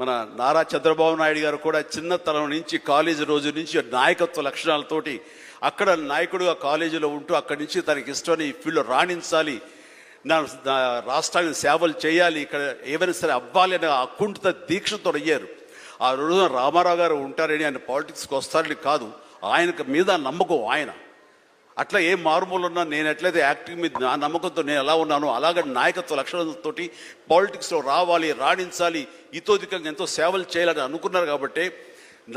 మన నారా చంద్రబాబు నాయుడు గారు కూడా చిన్నతనం నుంచి కాలేజీ రోజు నుంచి నాయకత్వ లక్షణాలతోటి అక్కడ నాయకుడుగా కాలేజీలో ఉంటూ అక్కడి నుంచి తనకి ఇష్టం ఈ ఫీల్డ్లో రాణించాలి, నా రాష్ట్రానికి సేవలు చేయాలి, ఇక్కడ ఏమైనా సరే అవ్వాలి అనే అకుంఠిత దీక్షతో అయ్యారు. ఆ రోజున రామారావు గారు ఉంటారని ఆయన పాలిటిక్స్కి వస్తారని కాదు, ఆయనకు మీద నమ్మకం. ఆయన అట్లా ఏ మారుమూలు ఉన్నా నేను ఎట్లయితే యాక్టింగ్ మీద నా నమ్మకంతో నేను ఎలా ఉన్నానో అలాగే నాయకత్వ లక్షణాలతో పాలిటిక్స్లో రావాలి, రాణించాలి, ఇతోధికంగా ఎంతో సేవలు చేయాలని అనుకున్నారు. కాబట్టి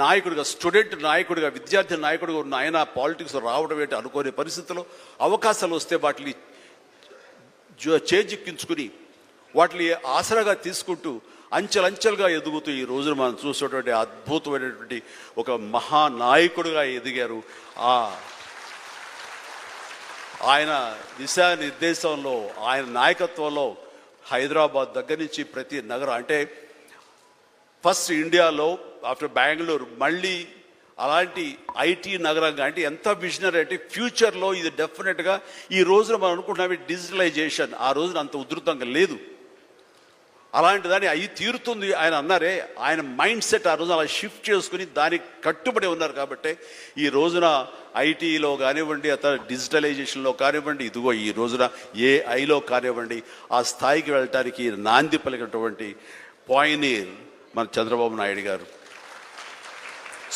నాయకుడిగా, స్టూడెంట్ నాయకుడిగా, విద్యార్థి నాయకుడిగా ఉన్న ఆయన పాలిటిక్స్లో రావడం ఏంటి అనుకోని పరిస్థితుల్లో అవకాశాలు వస్తే వాటిని చేజిక్కించుకుని వాటిని ఆసరాగా తీసుకుంటూ అంచెలంచెలుగా ఎదుగుతూ ఈ రోజున మనం చూసేటువంటి అద్భుతమైనటువంటి ఒక మహానాయకుడిగా ఎదిగారు. ఆయన దిశానిర్దేశంలో, ఆయన నాయకత్వంలో హైదరాబాద్ దగ్గర నుంచి ప్రతి నగరం, అంటే ఫస్ట్ ఇండియాలో ఆఫ్టర్ బెంగళూరు మళ్ళీ అలాంటి ఐటీ నగరంగా, అంటే ఎంత విజనరీ అంటే ఫ్యూచర్లో ఇది డెఫినెట్గా ఈ రోజున మనం అనుకుంటున్నాం డిజిటలైజేషన్ ఆ రోజున అంత ఉధృతంగా లేదు, అలాంటి దాన్ని అవి తీరుతుంది ఆయన అన్నారే. ఆయన మైండ్ సెట్ ఆ రోజు అలా షిఫ్ట్ చేసుకుని దానికి కట్టుబడి ఉన్నారు. కాబట్టి ఈ రోజున ఐటీలో కానివ్వండి, అతను డిజిటలైజేషన్లో కానివ్వండి, ఇదిగో ఈ రోజున ఏఐలో కానివ్వండి, ఆ స్థాయికి వెళ్ళటానికి నాంది పలికినటువంటి పాయనీర్ మన చంద్రబాబు నాయుడు గారు.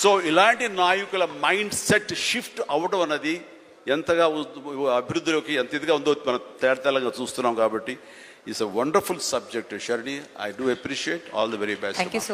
సో ఇలాంటి నాయకుల మైండ్ సెట్ షిఫ్ట్ అవ్వడం అన్నది ఎంతగా అభివృద్ధిలోకి ఎంత ఇదిగా ఉందో మనం తేటతెల్లంగా చూస్తున్నాం. కాబట్టి it's a wonderful subject, Sharini. I do appreciate. All the very best. Thank you so much.